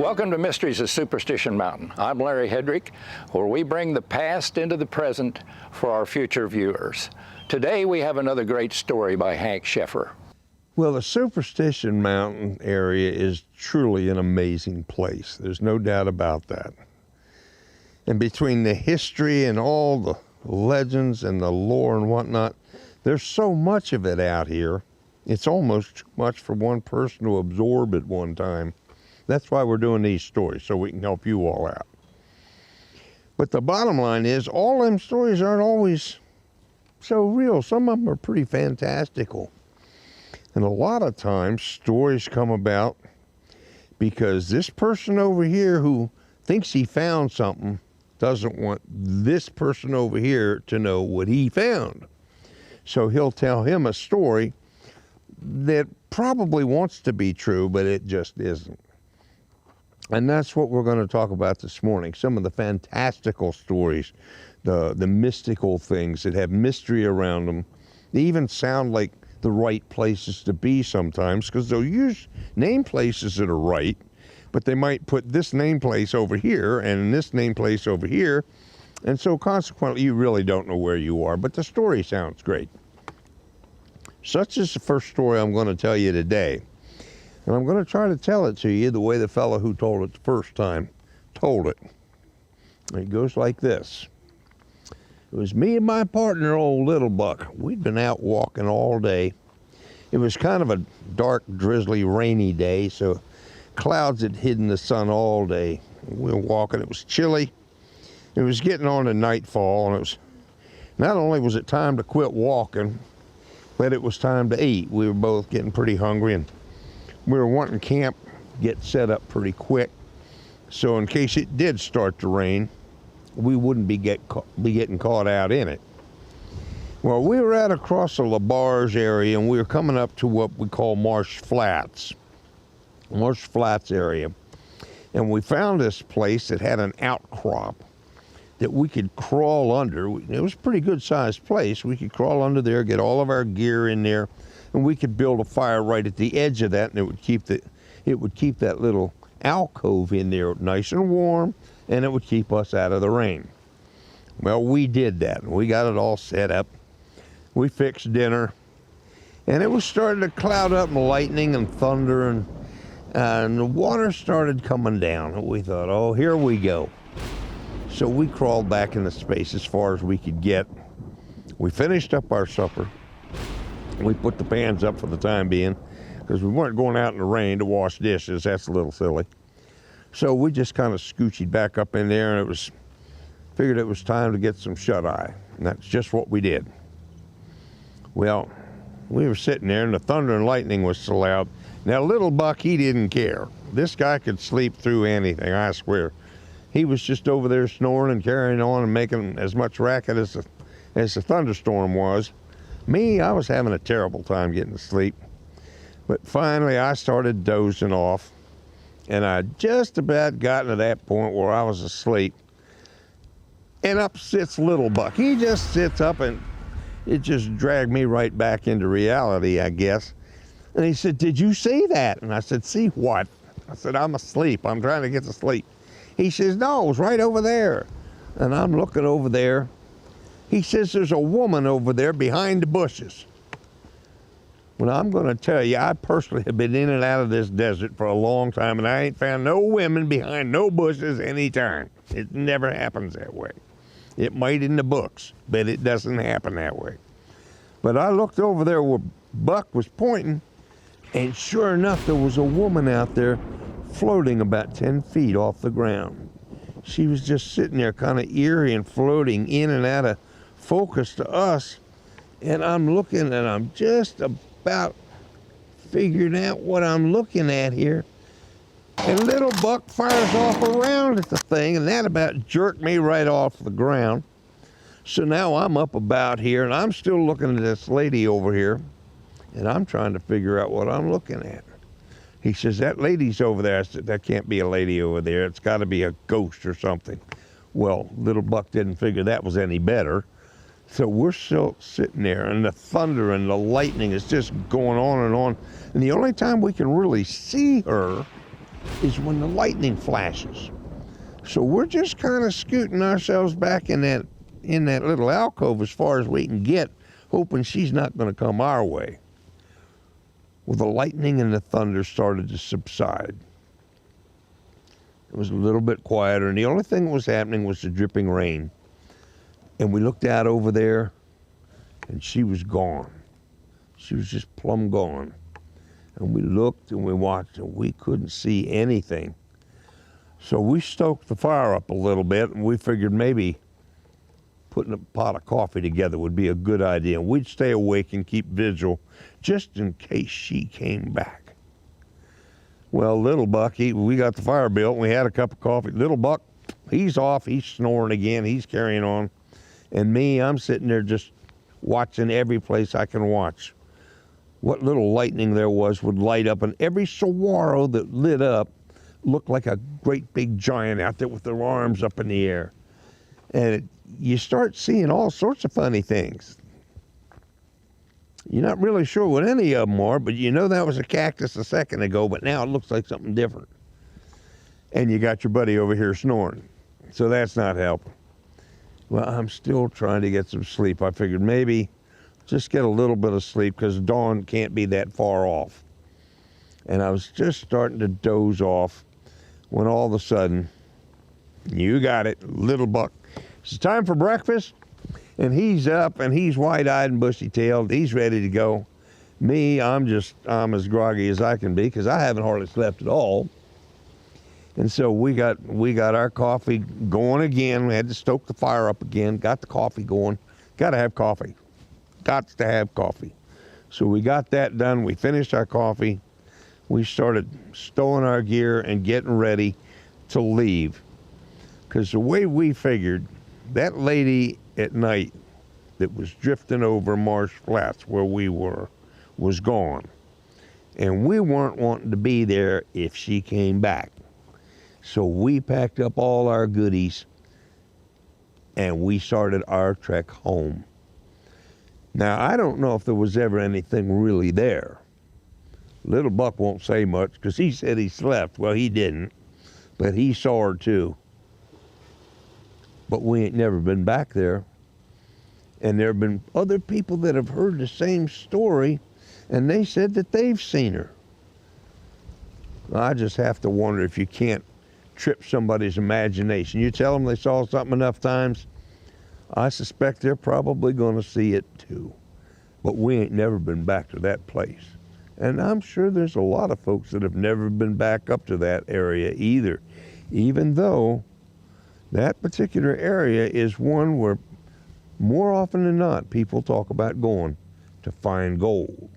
Welcome to Mysteries of Superstition Mountain. I'm Larry Hedrick, where we bring the past into the present for our future viewers. Today we have another great story by Hank Sheffer. Well, the Superstition Mountain area is truly an amazing place. There's no doubt about that. And between the history and all the legends and the lore and whatnot, there's so much of it out here. It's almost too much for one person to absorb at one time. That's why we're doing these stories, so we can help you all out. But the bottom line is, all them stories aren't always so real. Some of them are pretty fantastical. And a lot of times, stories come about because this person over here who thinks he found something doesn't want this person over here to know what he found. So he'll tell him a story that probably wants to be true, but it just isn't. And that's what we're going to talk about this morning. Some of the fantastical stories, the mystical things that have mystery around them. They even sound like the right places to be sometimes, because they'll use name places that are right, but they might put this name place over here and this name place over here. And so consequently, you really don't know where you are, but the story sounds great. Such is the first story I'm going to tell you today. And I'm going to try to tell it to you the way the fellow who told it the first time told it. It goes like this. It was me and my partner, old Little Buck. We'd been out walking all day. It was kind of a dark, drizzly, rainy day, so clouds had hidden the sun all day. We were walking. It was chilly. It was getting on to nightfall, and it was not only was it time to quit walking, but it was time to eat. We were both getting pretty hungry, and we were wanting camp get set up pretty quick, so in case it did start to rain, we wouldn't be getting caught out in it. Well, we were out across the LaBarge area, and we were coming up to what we call Marsh Flats area, and we found this place that had an outcrop that we could crawl under. It was a pretty good sized place. We could crawl under there, get all of our gear in there, and we could build a fire right at the edge of that, and it would keep that little alcove in there nice and warm, and it would keep us out of the rain. Well, we did that. We got it all set up. We fixed dinner, and it was starting to cloud up and lightning and thunder, and the water started coming down. And we thought, oh, here we go. So we crawled back in the space as far as we could get. We finished up our supper. We put the pans up for the time being because we weren't going out in the rain to wash dishes. That's a little silly. So we just kind of scooched back up in there, and figured it was time to get some shut-eye. And that's just what we did. Well, we were sitting there, and the thunder and lightning was so loud. Now, Little Buck, he didn't care. This guy could sleep through anything, I swear. He was just over there snoring and carrying on and making as much racket as the thunderstorm was. Me, I was having a terrible time getting to sleep. But finally, I started dozing off, and I just about gotten to that point where I was asleep. And up sits Little Buck. He just sits up, and it just dragged me right back into reality, I guess. And he said, "Did you see that?" And I said, "See what?" I said, "I'm asleep. I'm trying to get to sleep." He says, "No, it was right over there." And I'm looking over there. He says, "There's a woman over there behind the bushes." Well, I'm going to tell you, I personally have been in and out of this desert for a long time, and I ain't found no women behind no bushes any time. It never happens that way. It might in the books, but it doesn't happen that way. But I looked over there where Buck was pointing, and sure enough, there was a woman out there floating about 10 feet off the ground. She was just sitting there kind of eerie and floating in and out of focus to us. And I'm looking, and I'm just about figured out what I'm looking at here. And Little Buck fires off around at the thing, and that about jerked me right off the ground. So now I'm up about here, and I'm still looking at this lady over here, and I'm trying to figure out what I'm looking at. He says, "That lady's over there." I said, "That can't be a lady over there. It's got to be a ghost or something." Well, Little Buck didn't figure that was any better. So we're still sitting there, and the thunder and the lightning is just going on. And the only time we can really see her is when the lightning flashes. So we're just kind of scooting ourselves back in that little alcove as far as we can get, hoping she's not going to come our way. Well, the lightning and the thunder started to subside. It was a little bit quieter, and the only thing that was happening was the dripping rain. And we looked out over there, and she was gone. She was just plumb gone. And we looked and we watched, and we couldn't see anything. So we stoked the fire up a little bit, and we figured maybe putting a pot of coffee together would be a good idea. And we'd stay awake and keep vigil just in case she came back. Well, little Buck, we got the fire built, and we had a cup of coffee. Little Buck, he's off, he's snoring again, he's carrying on. And me, I'm sitting there just watching every place I can watch. What little lightning there was would light up, and every saguaro that lit up looked like a great big giant out there with their arms up in the air. And you start seeing all sorts of funny things. You're not really sure what any of them are, but you know that was a cactus a second ago, but now it looks like something different. And you got your buddy over here snoring. So that's not helping. Well, I'm still trying to get some sleep. I figured maybe just get a little bit of sleep because dawn can't be that far off. And I was just starting to doze off when all of a sudden, you got it, little Buck. It's time for breakfast, and he's up, and he's wide-eyed and bushy-tailed. He's ready to go. Me, I'm as groggy as I can be because I haven't hardly slept at all. And so we got our coffee going again. We had to stoke the fire up again, got the coffee going. Got to have coffee. Got to have coffee. So we got that done. We finished our coffee. We started stowing our gear and getting ready to leave. Because the way we figured, that lady at night that was drifting over Marsh Flats where we were was gone. And we weren't wanting to be there if she came back. So we packed up all our goodies and we started our trek home. Now, I don't know if there was ever anything really there. Little Buck won't say much because he said he slept. Well, he didn't, but he saw her too. But we ain't never been back there. And there have been other people that have heard the same story, and they said that they've seen her. I just have to wonder if you can't trip somebody's imagination. You tell them they saw something enough times, I suspect they're probably going to see it too. But we ain't never been back to that place. And I'm sure there's a lot of folks that have never been back up to that area either, even though that particular area is one where more often than not people talk about going to find gold.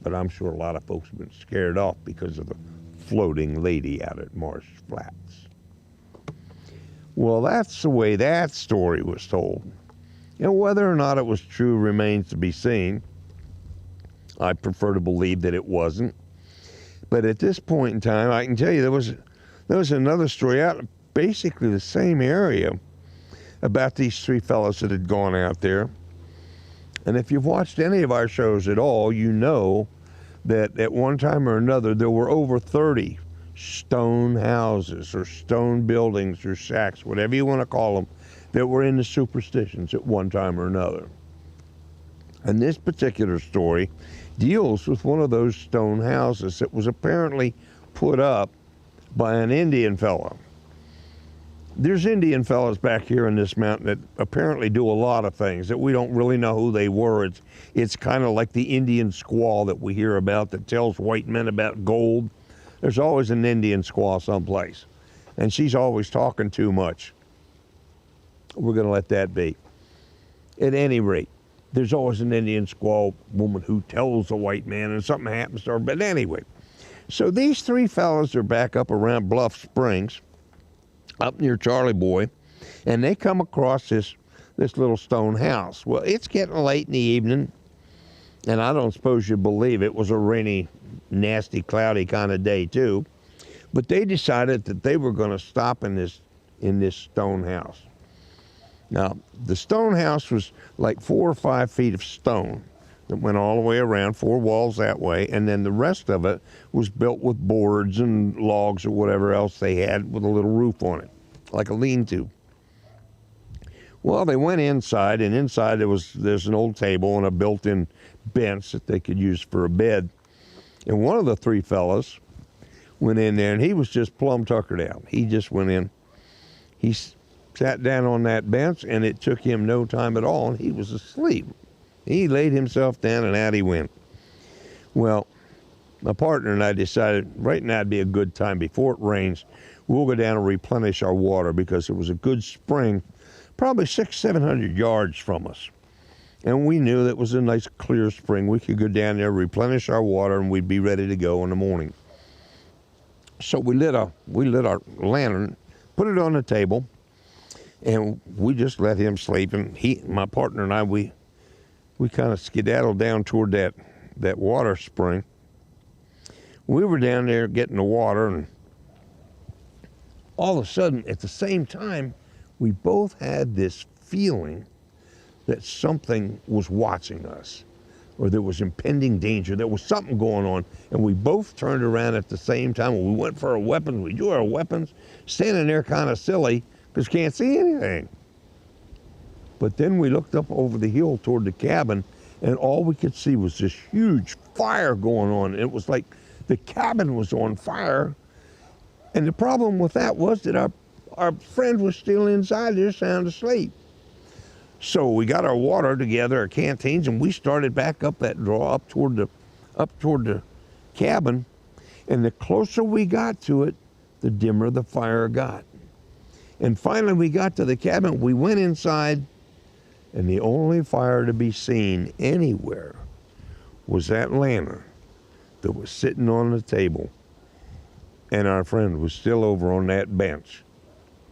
But I'm sure a lot of folks have been scared off because of the floating lady out at Marsh Flats. Well, that's the way that story was told. Whether or not it was true remains to be seen. I prefer to believe that it wasn't. But at this point in time, I can tell you there was another story out in basically the same area about these three fellows that had gone out there. And if you've watched any of our shows at all, you know that at one time or another there were over 30 stone houses or stone buildings or shacks, whatever you want to call them, that were in the superstitions at one time or another. And this particular story deals with one of those stone houses that was apparently put up by an Indian fellow. There's Indian fellows back here in this mountain that apparently do a lot of things that we don't really know who they were. It's kind of like the Indian squaw that we hear about that tells white men about gold. There's always an Indian squaw someplace, and she's always talking too much. We're going to let that be. At any rate, there's always an Indian squaw woman who tells a white man and something happens to her. But anyway, so these three fellas are back up around Bluff Springs, up near Charlie Boy, and they come across this little stone house. Well, it's getting late in the evening, and I don't suppose you believe it was a rainy, nasty, cloudy kind of day too. But they decided that they were going to stop in this stone house. Now, the stone house was like 4 or 5 feet of stone. that went all the way around, 4 walls that way, and then the rest of it was built with boards and logs or whatever else they had with a little roof on it, like a lean-to. Well, they went inside, and inside there's an old table and a built-in bench that they could use for a bed. And one of the 3 fellas went in there, and he was just plumb tuckered out. He just went in. He sat down on that bench, and it took him no time at all, and he was asleep. He laid himself down, and out he went. Well, my partner and I decided right now would be a good time before it rains. We'll go down and replenish our water, because it was a good spring, probably 600-700 yards from us. And we knew that it was a nice clear spring. We could go down there, replenish our water, and we'd be ready to go in the morning. So we lit our lantern, put it on the table, and we just let him sleep. And my partner and I, we kind of skedaddled down toward that water spring. We were down there getting the water, and all of a sudden, at the same time, we both had this feeling that something was watching us, or there was impending danger. There was something going on, and we both turned around at the same time. When we went for our weapons, we drew our weapons, standing there kind of silly because can't see anything. But then we looked up over the hill toward the cabin, and all we could see was this huge fire going on. It was like the cabin was on fire, and the problem with that was that our friend was still inside there sound asleep. So we got our water together, our canteens, and we started back up that draw up toward the cabin. And the closer we got to it, the dimmer the fire got. And finally we got to the cabin, we went inside, and the only fire to be seen anywhere was that lantern that was sitting on the table. And our friend was still over on that bench,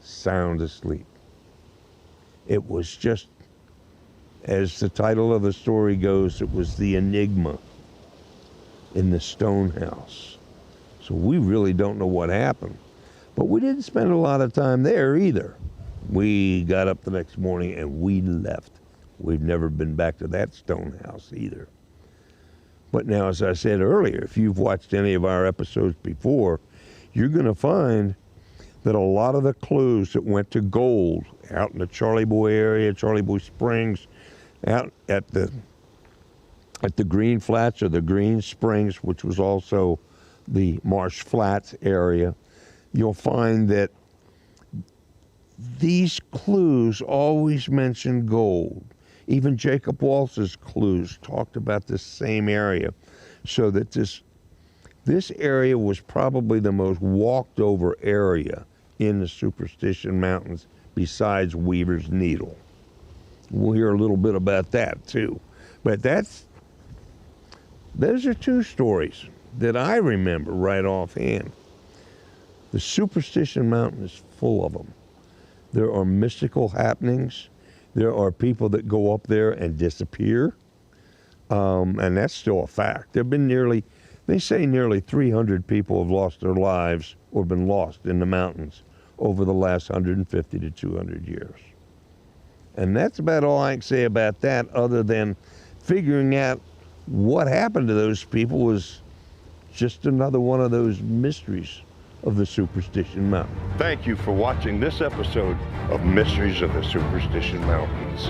sound asleep. It was just, as the title of the story goes, it was the enigma in the stone house. So we really don't know what happened. But we didn't spend a lot of time there either. We got up the next morning and we left. We've never been back to that stone house either. But now, as I said earlier, if you've watched any of our episodes before, you're going to find that a lot of the clues that went to gold out in the Charlie Boy area, Charlie Boy Springs, out at the Green Flats or the Green Springs, which was also the Marsh Flats area, you'll find that these clues always mention gold. Even Jacob Walsh's clues talked about this same area, so that this area was probably the most walked over area in the Superstition Mountains besides Weaver's Needle. We'll hear a little bit about that too. But those are 2 stories that I remember right offhand. The Superstition Mountain is full of them. There are mystical happenings. There are people that go up there and disappear. And that's still a fact. There have been they say nearly 300 people have lost their lives or been lost in the mountains over the last 150 to 200 years. And that's about all I can say about that, other than figuring out what happened to those people was just another one of those mysteries of the Superstition Mountain. Thank you for watching this episode of Mysteries of the Superstition Mountains.